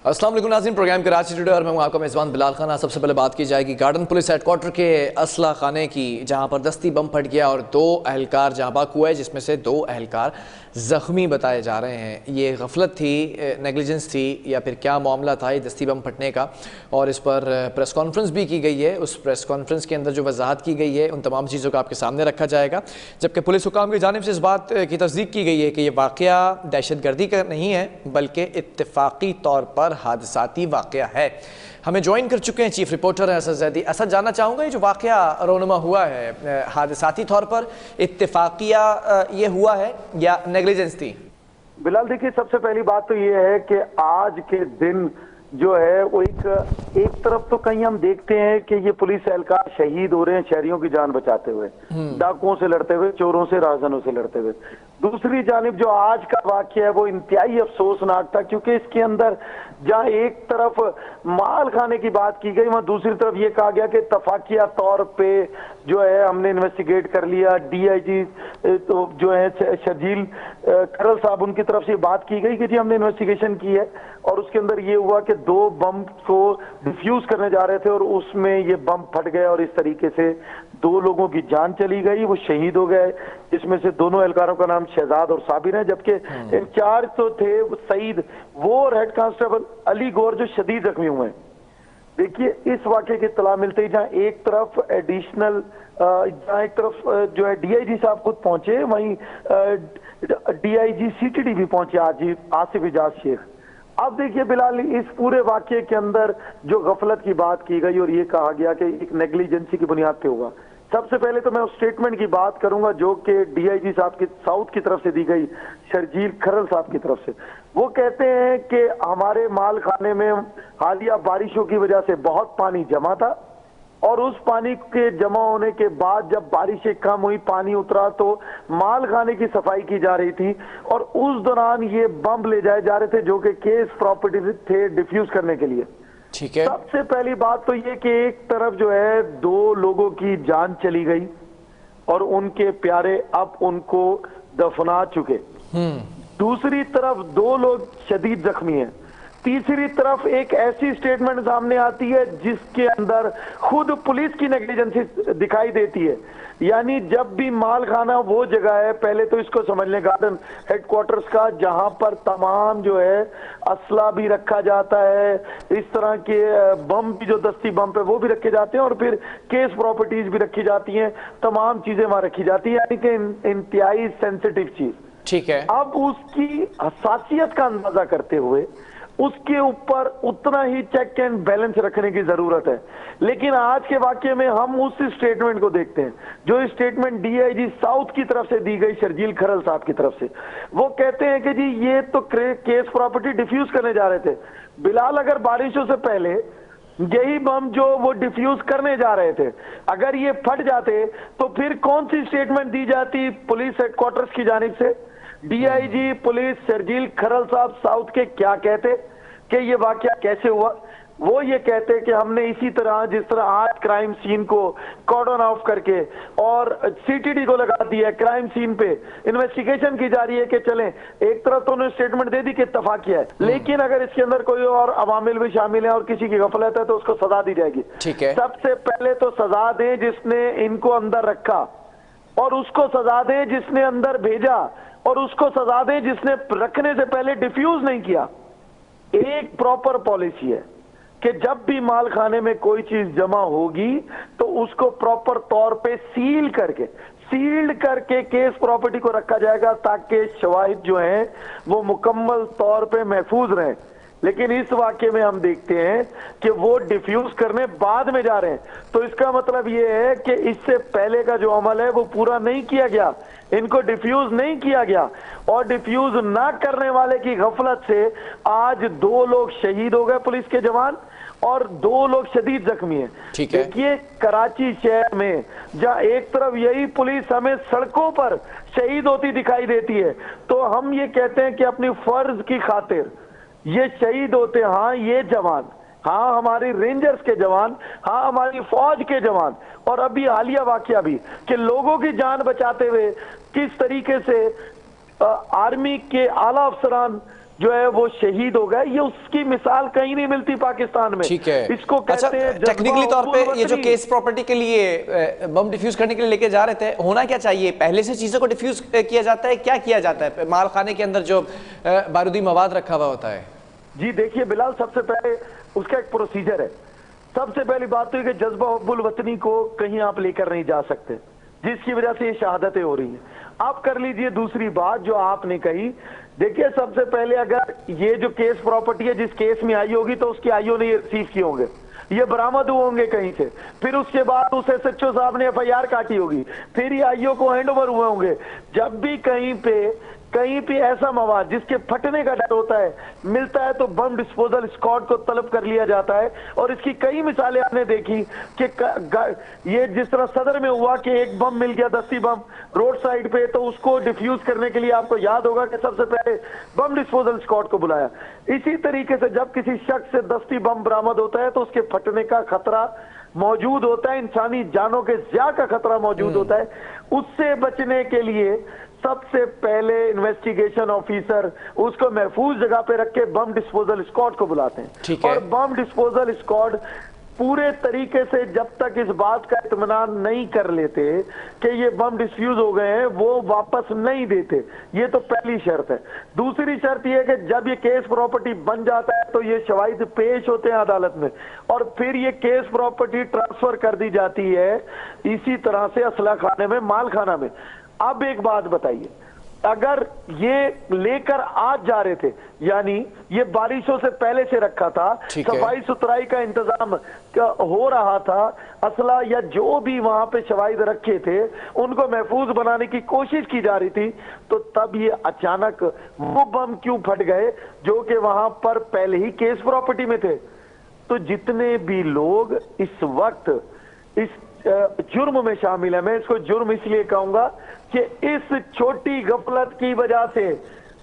अस्सलाम वालेकुम नाज़रीन, प्रोग्राम कराची टुडे और मैं हूं आपका मेज़बान बिलाल खान। सबसे पहले बात की जाएगी गार्डन पुलिस हेडक्वार्टर के असला खाने की, जहां पर दस्ती बम फट गया और 2 अहलकार जहां बाक हुआ है, जिसमें से 2 अहलकार ज़ख्मी बताए जा रहे हैं। ये गफलत थी, नेगलिजेंस थी, या फिर क्या मामला था ये दस्ती बम फटने का? और इस पर प्रेस कॉन्फ्रेंस भी की गई है। उस प्रेस कॉन्फ्रेंस के अंदर जो वजाहत की गई है उन तमाम चीज़ों को आपके सामने रखा जाएगा। जबकि पुलिस हुकाम की जानिब से इस बात की तस्दीक की गई है कि यह वाक़या दहशतगर्दी का नहीं है, बल्कि इत्तेफाकी तौर पर हादसाती वाक़या है। हमें ज्वाइन कर चुके हैं चीफ रिपोर्टर हैं असद ज़ैदी। असद, जानना चाहूँगा ये जो वाक़या रोनुमा हुआ है हादसाती तौर पर इत्तेफाकिया ये हुआ है या नेग्लिजेंस थी? बिलाल, देखिए, सबसे पहली बात तो ये है कि आज के दिन जो है वो एक तरफ तो कहीं हम देखते हैं कि ये पुलिस एहलकार शहीद हो रहे हैं शहरियों की जान बचाते हुए, डाकुओं से लड़ते हुए, चोरों से, राहजनों से लड़ते हुए। दूसरी जानिब जो आज का वाकया है वो इंतहाई अफसोसनाक था, क्योंकि इसके अंदर जहां एक तरफ माल खाने की बात की गई, वहां दूसरी तरफ ये कहा गया कि तफाकिया तौर पे जो है हमने इन्वेस्टिगेट कर लिया। डीआईजी तो जो है शर्जील खरल साहब, उनकी तरफ से बात की गई कि जी हमने इन्वेस्टिगेशन की है, और उसके अंदर ये हुआ कि 2 बम को डिफ्यूज करने जा रहे थे और उसमें ये बम फट गए और इस तरीके से 2 लोगों की जान चली गई, वो शहीद हो गए। इसमें से दोनों एहलकारों का नाम शहजाद और साबिर है, जबकि इंचार्ज तो थे सईद, वो और हेड कांस्टेबल अली गौर जो शदीद जख्मी हुए हैं। देखिए, इस वाक़े की इत्तला मिलते ही जहां एक तरफ एडिशनल जहां एक तरफ जो है डीआईजी साहब खुद पहुंचे, वहीं डीआईजी सीटीडी भी पहुंचे आज आसिफ इजाज शेख। अब देखिए बिलाल, इस पूरे वाक़े के अंदर जो गफलत की बात की गई और ये कहा गया कि एक नेग्लिजेंसी की बुनियाद पे होगा। सबसे पहले तो मैं उस स्टेटमेंट की बात करूंगा जो कि डीआईजी साहब की साउथ की तरफ से दी गई, शर्जील खरल साहब की तरफ से। वो कहते हैं कि हमारे माल खाने में हालिया बारिशों की वजह से बहुत पानी जमा था, और उस पानी के जमा होने के बाद जब बारिशें कम हुई, पानी उतरा, तो माल खाने की सफाई की जा रही थी, और उस दौरान ये बम ले जाए जा रहे थे जो कि केस प्रॉपर्टी थे डिफ्यूज करने के लिए। ठीक है। सबसे पहली बात तो ये कि एक तरफ जो है 2 लोगों की जान चली गई और उनके प्यारे अब उनको दफना चुके। दूसरी तरफ 2 लोग शदीद जख्मी हैं। तीसरी तरफ एक ऐसी स्टेटमेंट सामने आती है जिसके अंदर खुद पुलिस की नेग्लिजेंसी दिखाई देती है। यानी जब भी माल खाना वो जगह है, पहले तो इसको समझ लें गार्डन हेडक्वार्टर्स का, जहां पर तमाम जो है असला भी रखा जाता है, इस तरह के बम भी जो दस्ती बम पे वो भी रखे जाते हैं, और फिर केस प्रॉपर्टीज भी रखी जाती हैं, तमाम चीजें वहां रखी जाती है, यानी कि इंतहाई सेंसिटिव चीज। ठीक है। अब उसकी हसासियत का अंदाजा करते हुए उसके ऊपर उतना ही चेक एंड बैलेंस रखने की जरूरत है। लेकिन आज के वाक्य में हम उस स्टेटमेंट को देखते हैं जो स्टेटमेंट डीआईजी साउथ की तरफ से दी गई, शर्जील खरल साहब की तरफ से। वो कहते हैं कि जी ये तो केस प्रॉपर्टी डिफ्यूज करने जा रहे थे। बिलाल, अगर बारिशों से पहले यही बम जो वो डिफ्यूज करने जा रहे थे, अगर ये फट जाते तो फिर कौन सी स्टेटमेंट दी जाती पुलिस हेडक्वार्टर्स की जानिब से? डीआईजी पुलिस शर्जील खरल साहब साउथ के क्या कहते कि ये वाकया कैसे हुआ? वो ये कहते कि हमने इसी तरह, जिस तरह आज क्राइम सीन को कॉर्डन ऑफ करके और सीटीडी को लगा दिया है, क्राइम सीन पे इन्वेस्टिगेशन की जा रही है कि चलें, एक तरफ तो उन्होंने स्टेटमेंट दे दी कि इत्तफाक है, लेकिन अगर इसके अंदर कोई और अवामिल भी शामिल है और किसी की गफलत है तो उसको सजा दी जाएगी। ठीक है। सबसे पहले तो सजा दें जिसने इनको अंदर रखा, और उसको सजा दें जिसने अंदर भेजा, और उसको सजा दें जिसने रखने से पहले डिफ्यूज नहीं किया। एक प्रॉपर पॉलिसी है कि जब भी माल खाने में कोई चीज जमा होगी तो उसको प्रॉपर तौर पे सील्ड करके केस प्रॉपर्टी को रखा जाएगा, ताकि शवाहिद जो हैं वो मुकम्मल तौर पे महफूज रहें। लेकिन इस वाक्य में हम देखते हैं कि वो डिफ्यूज करने बाद में जा रहे हैं, तो इसका मतलब ये है कि इससे पहले का जो अमल है वो पूरा नहीं किया गया, इनको डिफ्यूज नहीं किया गया, और डिफ्यूज ना करने वाले की गफलत से आज 2 लोग शहीद हो गए पुलिस के जवान और 2 लोग शदीद जख्मी हैं। ठीक है। देखिए, कराची शहर में जहां एक तरफ यही पुलिस हमें सड़कों पर शहीद होती दिखाई देती है, तो हम ये कहते हैं कि अपनी फर्ज की खातिर ये शहीद होते हैं। हाँ, ये जवान, हाँ हमारी रेंजर्स के जवान, हाँ हमारी फौज के जवान, और अभी हालिया वाकया भी कि लोगों की जान बचाते हुए किस तरीके से आर्मी के आला अफसरान जो है वो शहीद हो गए। ये उसकी मिसाल कहीं नहीं मिलती पाकिस्तान में। ठीक है। इसको अच्छा, कहते हैं टेक्निकली तौर पे ये जो वतनी। केस प्रॉपर्टी के लिए बम डिफ्यूज करने के लिए लेके जा रहे थे, होना क्या चाहिए? पहले से चीजों को डिफ्यूज किया जाता है, क्या किया जाता है माल खाने के अंदर जो बारूदी मवाद रखा हुआ होता है? जी देखिए बिलाल, सबसे पहले उसका एक प्रोसीजर है। सबसे पहली बात तो है कि जज्बा हुब्बुल वतनी को कहीं आप लेकर नहीं जा सकते, जिसकी वजह से ये शहादतें हो रही हैं। आप कर लीजिए दूसरी बात जो आपने कही। देखिए सबसे पहले अगर ये जो केस प्रॉपर्टी है जिस केस में आई होगी तो उसकी आईओ ने रिसीव किए होंगे, ये बरामद हुए होंगे कहीं से, फिर उसके बाद उस एसएचओ साहब ने एफआईआर काटी होगी, फिर ये आईओ को हैंडओवर हुए होंगे। जब भी कहीं पे ऐसा मवाद जिसके फटने का डर होता है मिलता है तो बम डिस्पोजल स्क्वाड को तलब कर लिया जाता है। और इसकी कई मिसालें आपने देखी कि ये जिस तरह सदर में हुआ कि एक बम मिल गया, दस्ती बम रोड साइड पे, तो उसको डिफ्यूज करने के लिए आपको याद होगा कि सबसे पहले बम डिस्पोजल स्क्वाड को बुलाया। इसी तरीके से जब किसी शख्स से दस्ती बम बरामद होता है तो उसके फटने का खतरा मौजूद होता है, इंसानी जानों के ज़िया का खतरा मौजूद होता है। उससे बचने के लिए सबसे पहले इन्वेस्टिगेशन ऑफिसर उसको महफूज जगह पे रख के बम डिस्पोजल स्क्वाड को बुलाते हैं। और बम डिस्पोजल स्क्वाड पूरे तरीके से जब तक इस बात का इत्मीनान नहीं कर लेते कि ये बम डिफ्यूज हो गए हैं वो वापस नहीं देते। ये तो पहली शर्त है। दूसरी शर्त ये है कि जब ये केस प्रॉपर्टी बन जाता है तो ये शवाहिद पेश होते हैं अदालत में और फिर ये केस प्रॉपर्टी ट्रांसफर कर दी जाती है इसी तरह से असला खाने में, माल खाना में। अब एक बात बताइए, अगर ये लेकर आज जा रहे थे, यानी ये बारिशों से पहले से रखा था, सफाई सुथराई का इंतजाम हो रहा था, असला या जो भी वहां पे शवाहिद रखे थे उनको महफूज बनाने की कोशिश की जा रही थी, तो तब ये अचानक वो बम क्यों फट गए जो कि वहां पर पहले ही केस प्रॉपर्टी में थे? तो जितने भी लोग इस वक्त इस जुर्म में शामिल है, मैं इसको जुर्म इसलिए कहूंगा कि इस छोटी गफलत की वजह से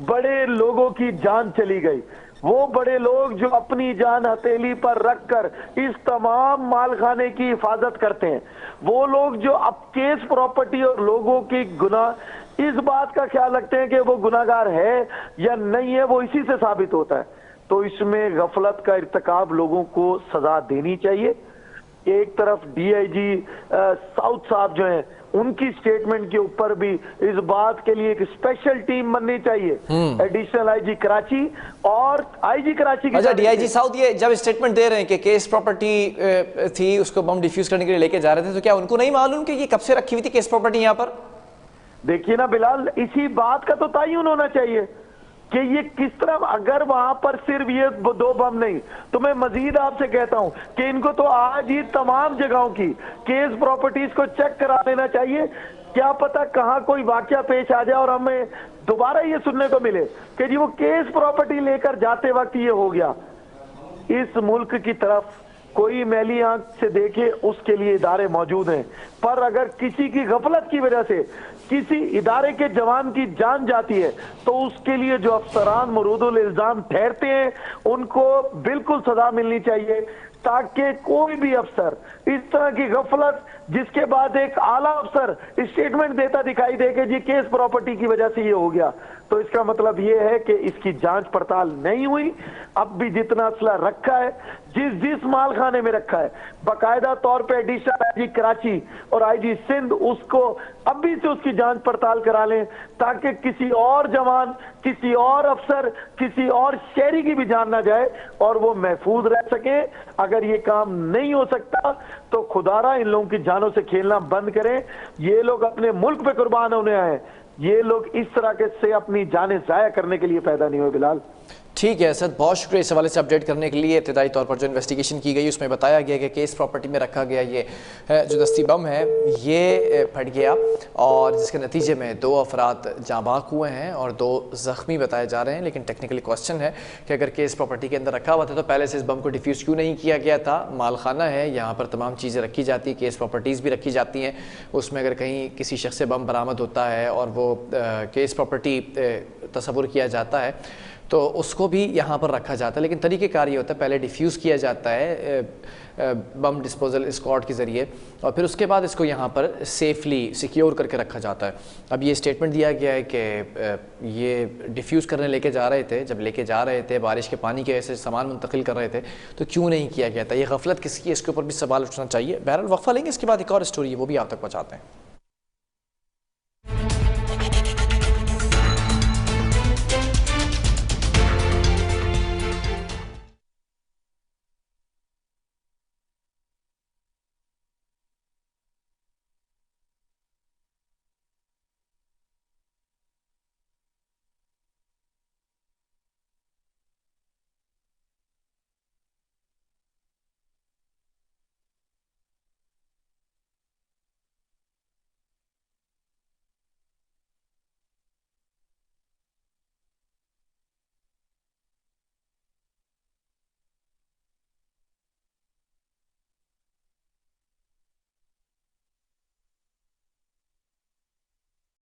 बड़े लोगों की जान चली गई। वो बड़े लोग जो अपनी जान हथेली पर रखकर इस तमाम मालखाने की हिफाजत करते हैं, वो लोग जो अब केस प्रॉपर्टी और लोगों की गुनाह इस बात का ख्याल रखते हैं कि वो गुनाहगार है या नहीं है, वो इसी से साबित होता है। तो इसमें गफलत का इर्तिकाब लोगों को सजा देनी चाहिए। एक तरफ डीआईजी साउथ साहब जो हैं उनकी स्टेटमेंट के ऊपर भी इस बात के लिए एक स्पेशल टीम बननी चाहिए, एडिशनल आईजी कराची और आईजी कराची की। अच्छा, डीआईजी साउथ ये जब स्टेटमेंट दे रहे हैं कि केस प्रॉपर्टी थी उसको बम डिफ्यूज करने के लिए लेके जा रहे थे, तो क्या उनको नहीं मालूम कि ये कब से रखी हुई थी केस प्रॉपर्टी यहाँ पर? देखिए ना बिलाल, इसी बात का तो तयन होना चाहिए कि ये किस तरह, अगर वहां पर सिर्फ ये दो बम नहीं, तो मैं मजीद आपसे कहता हूं कि इनको तो आज ही तमाम जगहों की केस प्रॉपर्टीज को चेक करा लेना चाहिए। क्या पता कहां कोई वाकया पेश आ जाए और हमें दोबारा ये सुनने को मिले कि जी वो केस प्रॉपर्टी लेकर जाते वक्त ये हो गया। इस मुल्क की तरफ कोई मैली आंख से देखे उसके लिए इदारे मौजूद हैं, पर अगर किसी की गफलत की वजह से किसी इदारे के जवान की जान जाती है तो उसके लिए जो अफसरान मुरूदुल इल्जाम ठहरते हैं उनको बिल्कुल सजा मिलनी चाहिए, ताकि कोई भी अफसर इस तरह की गफलत जिसके बाद एक आला अफसर स्टेटमेंट देता दिखाई दे कि जी केस प्रॉपर्टी की वजह से ये हो गया, तो इसका मतलब ये है कि इसकी जांच पड़ताल नहीं हुई। अब भी जितना असला रखा है, जिस माल खाने में रखा है, बाकायदा तौर पे एडिशनल आईजी कराची और आईजी सिंध उसको अभी से उसकी जांच पड़ताल करा लें, ताकि किसी और जवान, किसी और अफसर, किसी और शहरी की भी जान ना जाए और वो महफूज रह सके। अगर ये काम नहीं हो सकता तो खुदारा इन लोगों की जानों से खेलना बंद करें। ये लोग अपने मुल्क पे कुर्बान होने आए, ये लोग इस तरह के से अपनी जानें जाया करने के लिए पैदा नहीं हुए। बिलाल ठीक है सर, बहुत शुक्रिया इस हवाले से अपडेट करने के लिए। इब्तदाई तौर पर जो इन्वेस्टिगेशन की गई उसमें बताया गया कि केस प्रॉपर्टी में रखा गया ये जो दस्ती बम है ये फट गया और जिसके नतीजे में 2 अफराद जाँबाक हुए हैं और 2 ज़ख्मी बताए जा रहे हैं। लेकिन टेक्निकली क्वेश्चन है कि अगर केस प्रॉपर्टी के अंदर रखा हुआ था तो पहले से इस बम को डिफ्यूज़ क्यों नहीं किया गया था? मालखाना है, यहाँ पर तमाम चीज़ें रखी जाती हैं, केस प्रॉपर्टीज़ भी रखी जाती हैं। उसमें अगर कहीं किसी शख्स से बम बरामद होता है और वो केस प्रॉपर्टी तस्वुर किया जाता है तो उसको भी यहाँ पर रखा जाता है। लेकिन तरीक़ेकार ये होता है, पहले डिफ्यूज़ किया जाता है बम डिस्पोजल स्क्वाड के ज़रिए और फिर उसके बाद इसको यहाँ पर सेफली सिक्योर करके रखा जाता है। अब ये स्टेटमेंट दिया गया है कि ये डिफ्यूज़ करने लेके जा रहे थे, जब लेके जा रहे थे बारिश के पानी के वजह से सामान मुंतकिल कर रहे थे तो क्यों नहीं किया गया था, ये गफलत किसकी है, इसके ऊपर भी सवाल उठना चाहिए। बहरहाल वक्फा लेंगे, इसके बाद एक और स्टोरी है वो भी आप तक पहुँचाते हैं।